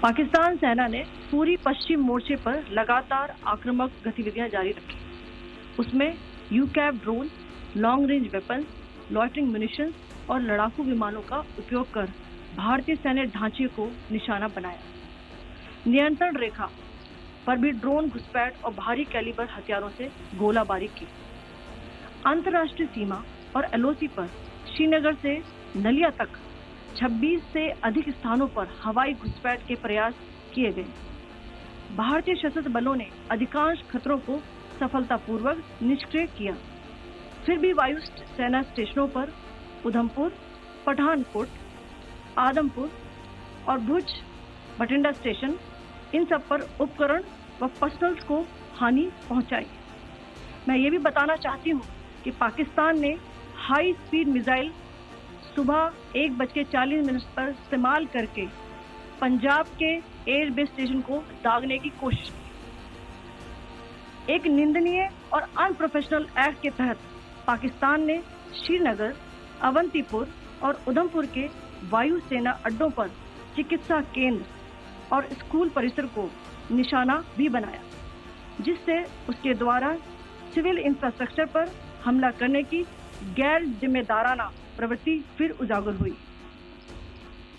पाकिस्तान सेना ने पूरी पश्चिम मोर्चे पर लगातार आक्रामक गतिविधियां जारी रखी। उसमें UCAV drone, long range weapon, loitering munitions और लड़ाकू विमानों का उपयोग कर भारतीय सैन्य ढांचे को निशाना बनाया। नियंत्रण रेखा पर भी ड्रोन घुसपैठ और भारी कैलिबर हथियारों से गोलाबारी की। अंतर्राष्ट्रीय सीमा और एलओसी पर श्रीनगर से नलिया तक 26 से अधिक स्थानों पर हवाई घुसपैठ के प्रयास किए गए। भारतीय सशस्त्र बलों ने अधिकांश खतरों को सफलतापूर्वक निष्क्रिय किया। फिर भी वायु सेना स्टेशनों पर उधमपुर, पठानकोट, आदमपुर और भुज बठिंडा स्टेशन, इन सब पर उपकरण व पर्सनल्स को हानि पहुंचाई। मैं ये भी बताना चाहती हूँ कि पाकिस्तान ने हाई स्पीड मिसाइल सुबह 1:40 पर इस्तेमाल करके पंजाब के एयरबेस स्टेशन को दागने की कोशिश की। एक निंदनीय और अनप्रोफेशनल एक्ट के तहत पाकिस्तान ने श्रीनगर, अवंतीपुर और उधमपुर के वायु सेना अड्डों पर चिकित्सा केंद्र और स्कूल परिसर को निशाना भी बनाया, जिससे उसके द्वारा सिविल इंफ्रास्ट्रक्चर पर हमला करने की गैर जिम्मेदाराना प्रवृत्ति फिर उजागर हुई।